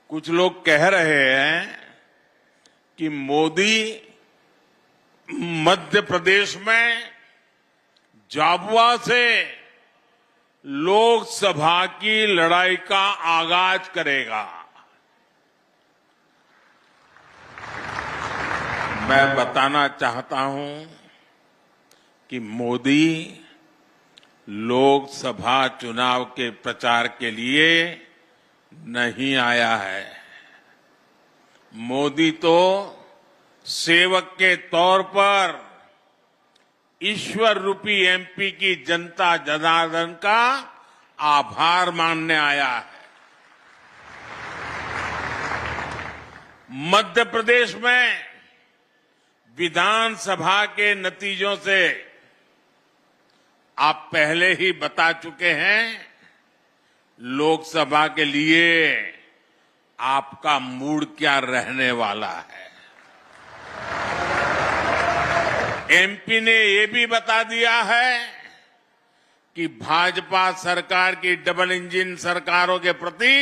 कुछ लोग कह रहे हैं कि मोदी मध्य प्रदेश में झाबुआ से लोकसभा की लड़ाई का आगाज करेगा। मैं बताना चाहता हूं कि मोदी लोकसभा चुनाव के प्रचार के लिए नहीं आया है। मोदी तो सेवक के तौर पर ईश्वर रूपी एमपी की जनता जनार्दन का आभार मानने आया है। मध्य प्रदेश में विधानसभा के नतीजों से आप पहले ही बता चुके हैं, लोकसभा के लिए आपका मूड क्या रहने वाला है। एमपी ने ये भी बता दिया है कि भाजपा सरकार की डबल इंजन सरकारों के प्रति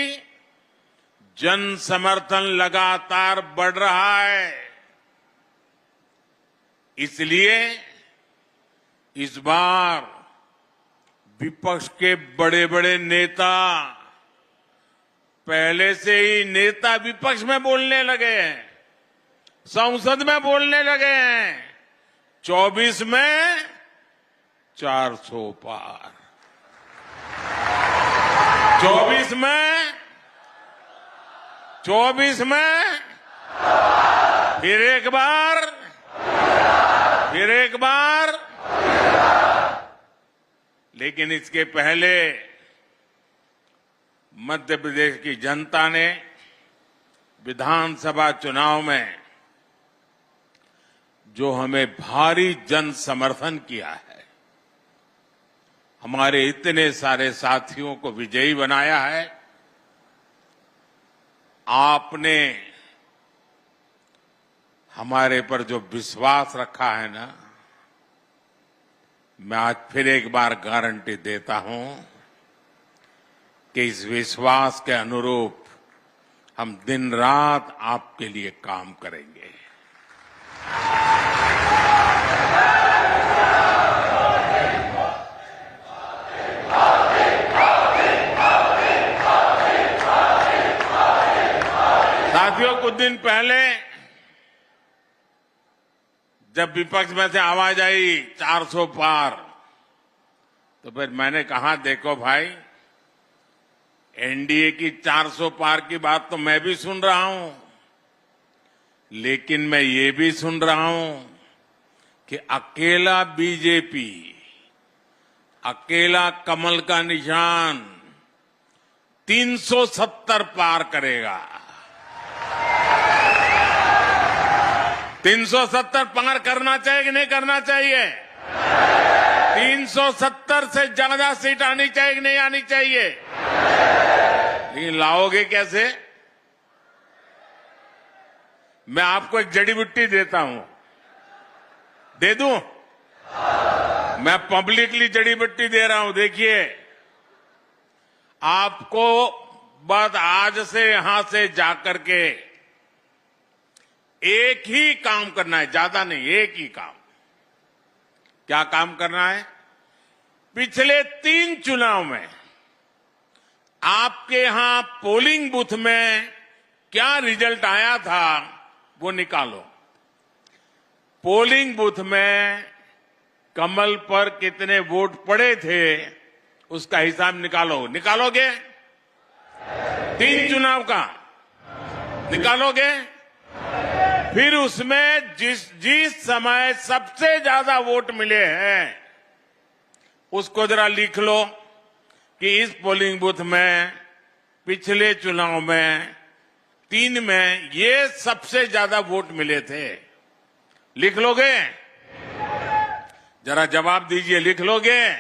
जन समर्थन लगातार बढ़ रहा है। इसलिए इस बार विपक्ष के बड़े बड़े नेता पहले से ही नेता विपक्ष में बोलने लगे हैं, संसद में बोलने लगे हैं। 24 में 400 पार, 24 में फिर एक बार, लेकिन इसके पहले मध्य प्रदेश की जनता ने विधानसभा चुनाव में जो हमें भारी जन समर्थन किया है, हमारे इतने सारे साथियों को विजयी बनाया है। आपने हमारे पर जो विश्वास रखा है ना, मैं आज फिर एक बार गारंटी देता हूं कि इस विश्वास के अनुरूप हम दिन रात आपके लिए काम करेंगे। साथियों, कुछ दिन पहले जब विपक्ष में से आवाज आई 400 पार, तो फिर मैंने कहा, देखो भाई, एनडीए की 400 पार की बात तो मैं भी सुन रहा हूं, लेकिन मैं ये भी सुन रहा हूं कि अकेला बीजेपी, अकेला कमल का निशान 370 पार करेगा। 370 पार करना चाहिए कि नहीं करना चाहिए? 370 से ज्यादा सीट आनी चाहिए कि नहीं आनी चाहिए? लेकिन लाओगे कैसे? मैं आपको एक जड़ी बूटी देता हूं, दे दूं? मैं पब्लिकली जड़ी बूटी दे रहा हूं। देखिए, आपको बस आज से यहां से जाकर के एक ही काम करना है, ज्यादा नहीं, एक ही काम। क्या काम करना है? पिछले 3 चुनाव में आपके यहां पोलिंग बूथ में क्या रिजल्ट आया था, वो निकालो। पोलिंग बूथ में कमल पर कितने वोट पड़े थे, उसका हिसाब निकालो। निकालोगे? 3 चुनाव का निकालोगे? फिर उसमें जिस समय सबसे ज्यादा वोट मिले हैं, उसको जरा लिख लो कि इस पोलिंग बूथ में पिछले चुनाव में 3 में ये सबसे ज्यादा वोट मिले थे। लिख लोगे? जरा जवाब दीजिए, लिख लोगे?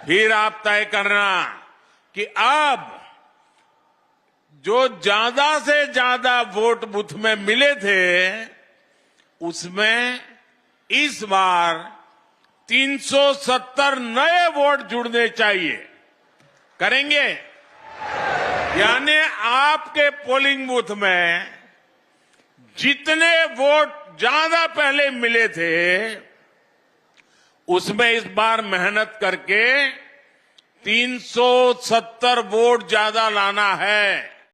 फिर आप तय करना कि अब जो ज्यादा से ज्यादा वोट बूथ में मिले थे, उसमें इस बार 370 नए वोट जुड़ने चाहिए। करेंगे? यानी आपके पोलिंग बूथ में जितने वोट ज्यादा पहले मिले थे उसमें इस बार मेहनत करके 370 वोट ज्यादा लाना है।